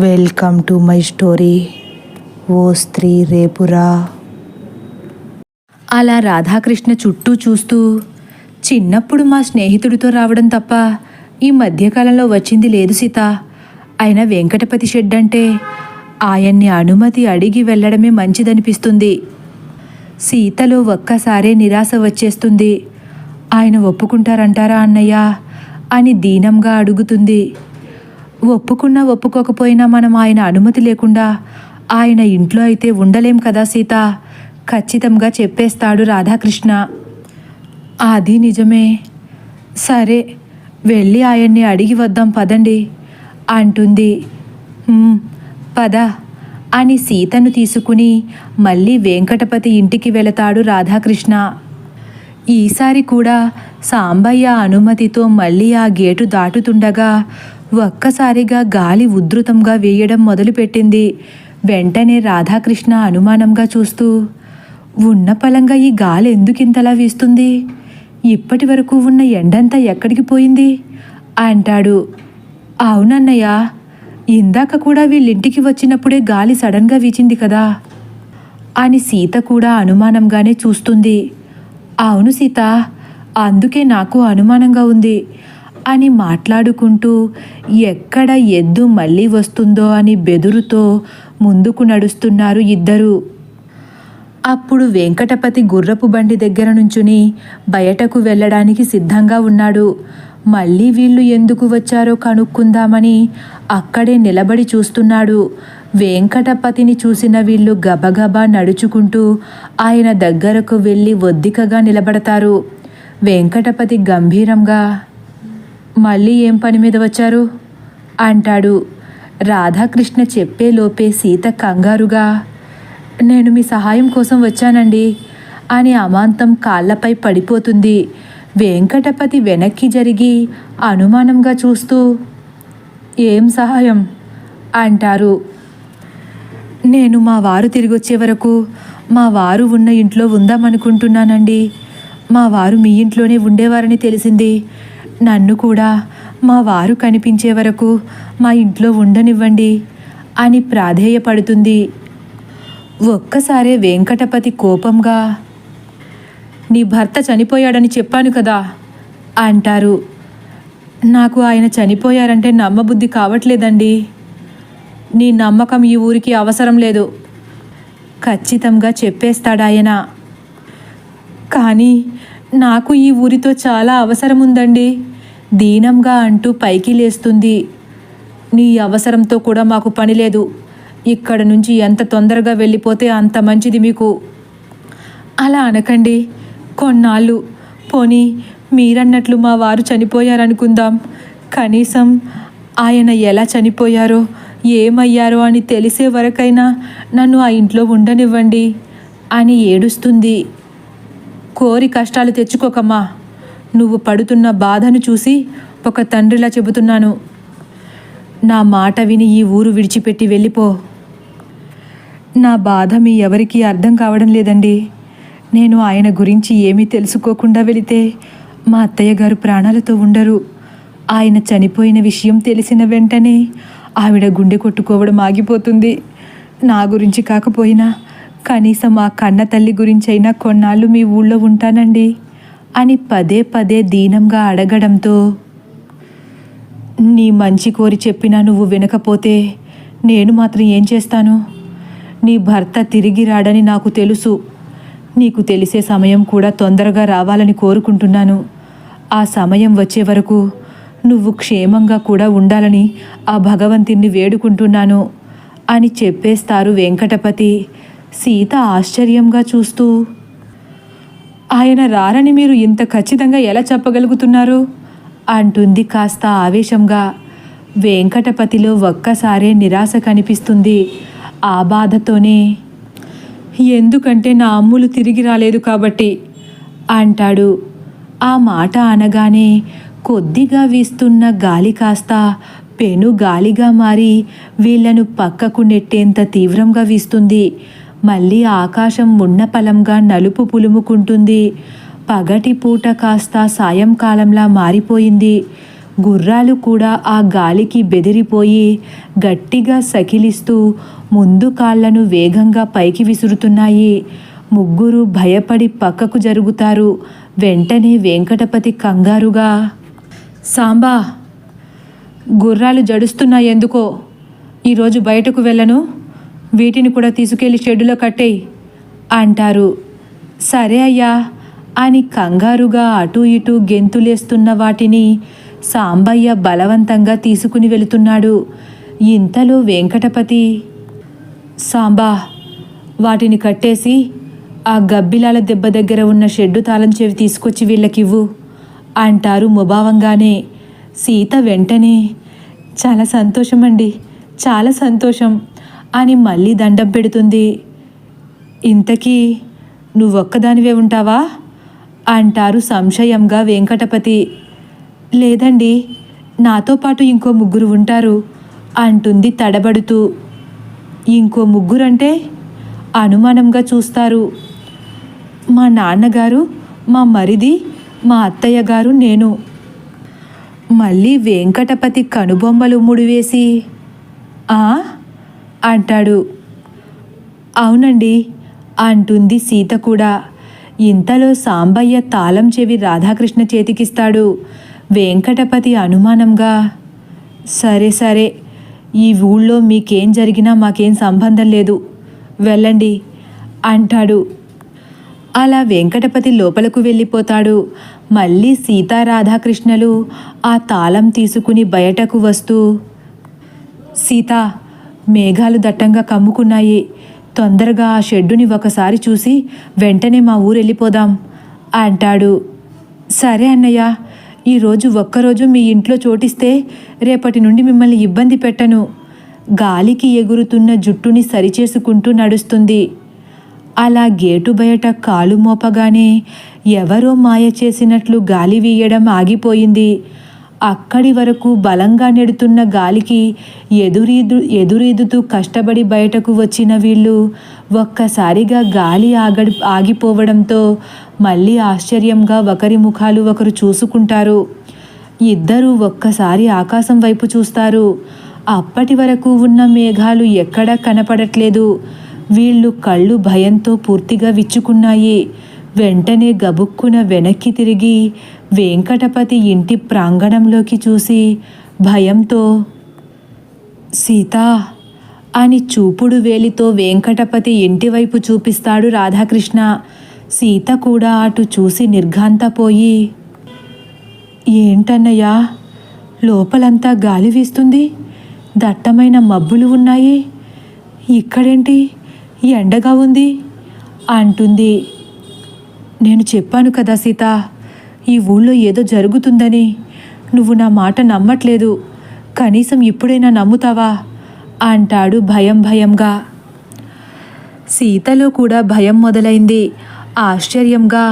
Welcome to my story. ఓ స్త్రీ రేపురా. అలా రాధాకృష్ణ చుట్టూ చూస్తూ, చిన్నప్పుడు మా స్నేహితుడితో రావడం తప్ప ఈ మధ్యకాలంలో వచ్చింది లేదు సీత. అయినా వెంకటపతి షెడ్ అంటే ఆయన్ని అనుమతి అడిగి వెళ్ళడమే మంచిదనిపిస్తుంది. సీతలో ఒక్కసారే నిరాశ వచ్చేస్తుంది. ఆయన ఒప్పుకుంటారంటారా అన్నయ్య అని దీనంగా అడుగుతుంది. ఒప్పుకున్నా ఒప్పుకోకపోయినా మనం ఆయన అనుమతి లేకుండా ఆయన ఇంట్లో అయితే ఉండలేం కదా సీత, ఖచ్చితంగా చెప్పేస్తాడు రాధాకృష్ణ. అది నిజమే. సరే వెళ్ళి ఆయన్ని అడిగి వద్దాం పదండి అంటుంది. పద అని సీతను తీసుకుని మళ్ళీ వెంకటపతి ఇంటికి వెళతాడు రాధాకృష్ణ. ఈసారి కూడా సాంబయ్య అనుమతితో మళ్ళీ ఆ గేటు దాటుతుండగా ఒక్కసారిగా గాలి ఉధృతంగా వేయడం మొదలుపెట్టింది. వెంటనే రాధాకృష్ణ అనుమానంగా చూస్తూ, ఉన్న పలంగా ఈ గాలి ఎందుకింతలా వీస్తుంది? ఇప్పటి వరకు ఉన్న ఎండంతా ఎక్కడికి పోయింది అంటాడు. అవునన్నయ్య, ఇందాక కూడా వీళ్ళింటికి వచ్చినప్పుడే గాలి సడన్గా వీచింది కదా అని సీత కూడా అనుమానంగానే చూస్తుంది. అవును సీత, అందుకే నాకు అనుమానంగా ఉంది అని మాట్లాడుకుంటూ ఎక్కడ ఎద్దు మళ్ళీ వస్తుందో అని బెదురుతో ముందుకు నడుస్తున్నారు ఇద్దరు. అప్పుడు వెంకటపతి గుర్రపు బండి దగ్గర నుంచుని బయటకు వెళ్ళడానికి సిద్ధంగా ఉన్నాడు. మళ్ళీ వీళ్ళు ఎందుకు వచ్చారో కనుక్కుందామని అక్కడే నిలబడి చూస్తున్నాడు. వెంకటపతిని చూసిన వీళ్ళు గబగబా నడుచుకుంటూ ఆయన దగ్గరకు వెళ్ళి ఒద్దికగా నిలబడతారు. వెంకటపతి గంభీరంగా, మళ్ళీ ఏం పని మీద వచ్చారు అంటాడు. రాధాకృష్ణ చెప్పేలోపే సీత కంగారుగా, నేను మీ సహాయం కోసం వచ్చానండి అని అమాంతం కాళ్ళపై పడిపోతుంది. వెంకటపతి వెనక్కి జరిగి అనుమానంగా చూస్తూ, ఏం సహాయం అంటారు. నేను మా వారు తిరిగి వచ్చే వరకు మా వారు ఉన్న ఇంట్లో ఉందామనుకుంటున్నానండి. మా వారు మీ ఇంట్లోనే ఉండేవారని తెలిసింది. నన్ను కూడా మా వారు కనిపించే వరకు మా ఇంట్లో ఉండనివ్వండి అని ప్రాధేయపడుతుంది. ఒక్కసారే వెంకటపతి కోపంగా, నీ భర్త చనిపోయాడని చెప్పాను కదా అంటారు. నాకు ఆయన చనిపోయారంటే నమ్మబుద్ధి కావట్లేదండి. నీ నమ్మకం ఈ ఊరికి అవసరం లేదు ఖచ్చితంగా చెప్పేస్తాడాయన. కానీ నాకు ఈ ఊరితో చాలా అవసరం ఉందండి దీనంగా అంటూ పైకి లేస్తుంది. నీ అవసరంతో కూడా మాకు పని లేదు. ఇక్కడ నుంచి ఎంత తొందరగా వెళ్ళిపోతే అంత మంచిది మీకు. అలా అనకండి. కొన్నాళ్ళు పోనీ మీరన్నట్లు మా వారు చనిపోయారనుకుందాం. కనీసం ఆయన ఎలా చనిపోయారో ఏమయ్యారో అని తెలిసే వరకైనా నన్ను ఆ ఇంట్లో ఉండనివ్వండి అని ఏడుస్తుంది. కోరి కష్టాలు తెచ్చుకోకమ్మా. నువ్వు పడుతున్న బాధను చూసి ఒక తండ్రిలా చెబుతున్నాను. నా మాట విని ఈ ఊరు విడిచిపెట్టి వెళ్ళిపో. నా బాధ మీ ఎవరికీ అర్థం కావడం లేదండి. నేను ఆయన గురించి ఏమీ తెలుసుకోకుండా వెళితే మా అత్తయ్య గారు ప్రాణాలతో ఉండరు. ఆయన చనిపోయిన విషయం తెలిసిన వెంటనే ఆవిడ గుండె కొట్టుకోవడం ఆగిపోతుంది. నా గురించి కాకపోయినా కనీసం ఆ కన్న తల్లి గురించైనా కొన్నాళ్ళు మీ ఊళ్ళో ఉంటానండి అని పదే పదే దీనంగా అడగడంతో, నీ మంచి కోరి చెప్పినా నువ్వు వినకపోతే నేను మాత్రం ఏం చేస్తాను? నీ భర్త తిరిగి రాడని నాకు తెలుసు. నీకు తెలిసే సమయం కూడా తొందరగా రావాలని కోరుకుంటున్నాను. ఆ సమయం వచ్చే వరకు నువ్వు క్షేమంగా కూడా ఉండాలని ఆ భగవంతుణ్ణి వేడుకుంటున్నాను అని చెప్పేస్తారు వెంకటపతి. సీత ఆశ్చర్యంగా చూస్తూ, ఆయన రారని మీరు ఇంత ఖచ్చితంగా ఎలా చెప్పగలుగుతున్నారు అంటుంది కాస్త ఆవేశంగా. వెంకటపతిలో ఒక్కసారే నిరాశ కనిపిస్తుంది. ఆ బాధతోనే, ఎందుకంటే నా అమ్ములు తిరిగి రాలేదు కాబట్టి అంటాడు. ఆ మాట అనగానే కొద్దిగా వీస్తున్న గాలి కాస్త పెను గాలిగా మారి వీళ్లను పక్కకు నెట్టేంత తీవ్రంగా వీస్తుంది. మళ్ళీ ఆకాశం ఉన్నపలంగా నలుపు పులుముకుంటుంది. పగటి పూట కాస్త సాయంకాలంలా మారిపోయింది. గుర్రాలు కూడా ఆ గాలికి బెదిరిపోయి గట్టిగా సకిలిస్తూ ముందు కాళ్లను వేగంగా పైకి విసురుతున్నాయి. ముగ్గురు భయపడి పక్కకు జరుగుతారు. వెంటనే వెంకటపతి కంగారుగా, సాంబా, గుర్రాలు జడుస్తున్నాయెందుకో? ఈరోజు బయటకు వెళ్ళను, వీటిని కూడా తీసుకెళ్లి షెడ్డులో కట్టేయి అంటారు. సరే అయ్యా అని కంగారుగా అటూ ఇటూ గెంతులేస్తున్న వాటిని సాంబయ్య బలవంతంగా తీసుకుని వెళుతున్నాడు. ఇంతలో వెంకటపతి, సాంబా, వాటిని కట్టేసి ఆ గబ్బిలాల దెబ్బ దగ్గర ఉన్న షెడ్డు తాళం చెవి తీసుకొచ్చి వీళ్ళకివ్వు అంటారు ముభావంగానే. సీత వెంటనే, చాలా సంతోషమండి, చాలా సంతోషం అని మళ్ళీ దండం పెడుతుంది. ఇంతకీ నువ్వొక్కదానివే ఉంటావా అంటారు సంశయంగా వెంకటపతి. లేదండి, నాతో పాటు ఇంకో ముగ్గురు ఉంటారు అంటుంది తడబడుతూ. ఇంకో ముగ్గురంటే అనుమానంగా చూస్తారు. మా నాన్నగారు, మా మరిది, మా అత్తయ్య గారు, నేను. మళ్ళీ వెంకటపతి కనుబొమ్మలు ముడివేసి అంటాడు. అవునండి అంటుంది సీత కూడా. ఇంతలో సాంబయ్య తాళం చెవి రాధాకృష్ణ చేతికిస్తాడు. వెంకటపతి అనుమానంగా, సరే సరే, ఈ ఊళ్ళో మీకేం జరిగినా మాకేం సంబంధం లేదు, వెళ్ళండి అంటాడు. అలా వెంకటపతి లోపలకు వెళ్ళిపోతాడు. మళ్ళీ సీతా రాధాకృష్ణలు ఆ తాళం తీసుకుని బయటకు వస్తూ, సీత, మేఘాలు దట్టంగా కమ్ముకున్నాయి, తొందరగా ఆ షెడ్డుని ఒకసారి చూసి వెంటనే మా ఊరు వెళ్ళిపోదాం అంటాడు. సరే అన్నయ్య, ఈరోజు ఒక్కరోజు మీ ఇంట్లో చోటిస్తే రేపటి నుండి మిమ్మల్ని ఇబ్బంది పెట్టను. గాలికి ఎగురుతున్న జుట్టుని సరిచేసుకుంటూ నడుస్తుంది. అలా గేటు బయట కాలు మోపగానే ఎవరో మాయ చేసినట్లు గాలి వీయడం ఆగిపోయింది. అక్కడి వరకు బలంగా నెడుతున్న గాలికి ఎదురీదుతూ కష్టపడి బయటకు వచ్చిన వీళ్ళు ఒక్కసారిగా గాలి ఆగిపోవడంతో మళ్ళీ ఆశ్చర్యంగా ఒకరి ముఖాలు ఒకరు చూసుకుంటారు. ఇద్దరూ ఒక్కసారి ఆకాశం వైపు చూస్తారు. అప్పటి వరకు ఉన్న మేఘాలు ఎక్కడా కనపడట్లేదు. వీళ్ళు కళ్ళు భయంతో పూర్తిగా విచ్చుకున్నాయి. వెంటనే గబుక్కున వెనక్కి తిరిగి వెంకటపతి ఇంటి ప్రాంగణంలోకి చూసి భయంతో, సీతా అని చూపుడు వేలితో వెంకటపతి ఇంటివైపు చూపిస్తాడు రాధాకృష్ణ. సీత కూడా అటు చూసి నిర్ఘాంతపోయి, ఏంటన్నయ్యా, లోపలంతా గాలి వీస్తుంది, దట్టమైన మబ్బులు ఉన్నాయి, ఇక్కడేంటి ఎండగా ఉంది అంటుంది. నేను చెప్పాను కదా సీత, ఈ ఊళ్ళో ఏదో జరుగుతుందని. నువ్వు నా మాట నమ్మట్లేదు, కనీసం ఇప్పుడైనా నమ్ముతావా అంటాడు భయంగా. సీతలో కూడా భయం మొదలైంది. ఆశ్చర్యంగా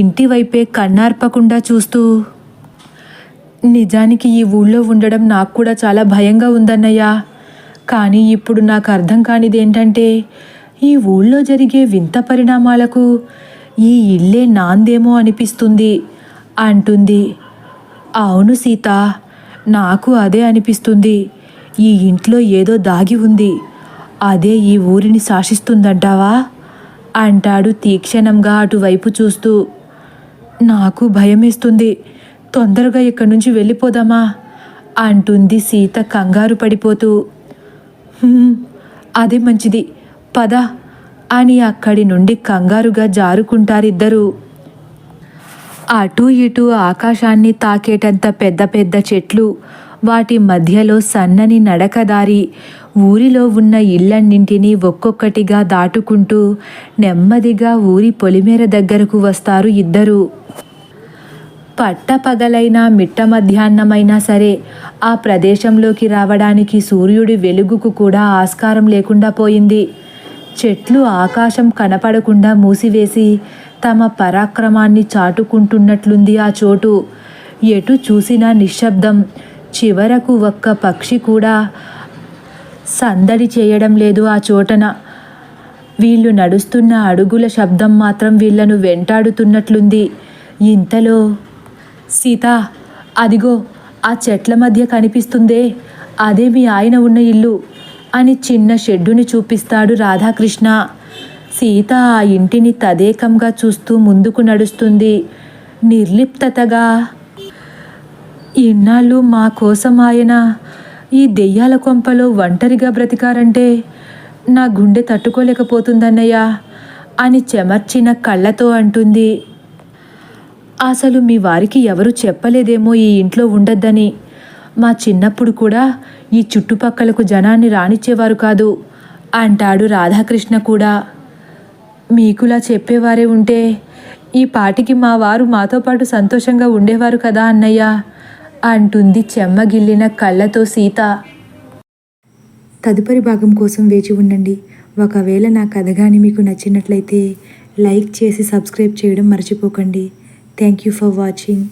ఇంటి వైపే కన్నార్పకుండా చూస్తూ, నిజానికి ఈ ఊళ్ళో ఉండడం నాకు కూడా చాలా భయంగా ఉందన్నయ్య. కానీ ఇప్పుడు నాకు అర్థం కానిది ఏంటంటే, ఈ ఊళ్ళో జరిగే వింత పరిణామాలకు ఈ ఇల్లే నాందేమో అనిపిస్తుంది అంటుంది. అవును సీత, నాకు అదే అనిపిస్తుంది. ఈ ఇంట్లో ఏదో దాగి ఉంది, అదే ఈ ఊరిని శాసిస్తుందంటావా అంటాడు తీక్షణంగా అటువైపు చూస్తూ. నాకు భయమేస్తుంది, తొందరగా ఇక్కడి నుంచి వెళ్ళిపోదామా అంటుంది సీత కంగారు పడిపోతూ. అదే మంచిది, పద అని అక్కడి నుండి కంగారుగా జారుకుంటారిద్దరూ. అటూ ఇటూ ఆకాశాన్ని తాకేటంత పెద్ద పెద్ద చెట్లు, వాటి మధ్యలో సన్నని నడకదారి, ఊరిలో ఉన్న ఇళ్లన్నింటినీ ఒక్కొక్కటిగా దాటుకుంటూ నెమ్మదిగా ఊరి పొలిమేర దగ్గరకు వస్తారు ఇద్దరు. పట్టపగలైనా మిట్ట మధ్యాహ్నమైనా సరే ఆ ప్రదేశంలోకి రావడానికి సూర్యుడి వెలుగుకు కూడా ఆస్కారం లేకుండా పోయింది. చెట్లు ఆకాశం కనపడకుండా మూసివేసి తమ పరాక్రమాన్ని చాటుకుంటున్నట్లుంది ఆ చోటు. ఎటు చూసినా నిశ్శబ్దం. చివరకు ఒక్క పక్షి కూడా సందడి చేయడం లేదు ఆ చోటన. వీళ్ళు నడుస్తున్న అడుగుల శబ్దం మాత్రం వీళ్లను వెంటాడుతున్నట్లుంది. ఇంతలో, సీత, అదిగో ఆ చెట్ల మధ్య కనిపిస్తుందే, అదే మీ ఆయన ఉన్న ఇల్లు అని చిన్న షెడ్డుని చూపిస్తాడు రాధాకృష్ణ. సీత ఆ ఇంటిని తదేకంగా చూస్తూ ముందుకు నడుస్తుంది నిర్లిప్తగా. ఇన్నాళ్ళు మా కోసం ఆయన ఈ దెయ్యాల కొంపలో ఒంటరిగా బ్రతికారంటే నా గుండె తట్టుకోలేకపోతుందన్నయ్య అని చెమర్చిన కళ్ళతో అంటుంది. అసలు మీ వారికి ఎవరు చెప్పలేదేమో ఈ ఇంట్లో ఉండొద్దని. మా చిన్నప్పుడు కూడా ఈ చుట్టుపక్కలకు జనాన్ని రానిచ్చేవారు కాదు అంటాడు రాధాకృష్ణ కూడా. మీకులా చెప్పేవారే ఉంటే ఈ పాటికి మా వారు మాతో పాటు సంతోషంగా ఉండేవారు కదా అన్నయ్య అంటుంది చెమ్మగిల్లిన కళ్ళతో సీత. తదుపరి భాగం కోసం వేచి ఉండండి. ఒకవేళ నా కథ కానీ మీకు నచ్చినట్లయితే లైక్ చేసి సబ్స్క్రైబ్ చేయడం మర్చిపోకండి. Thank you for watching.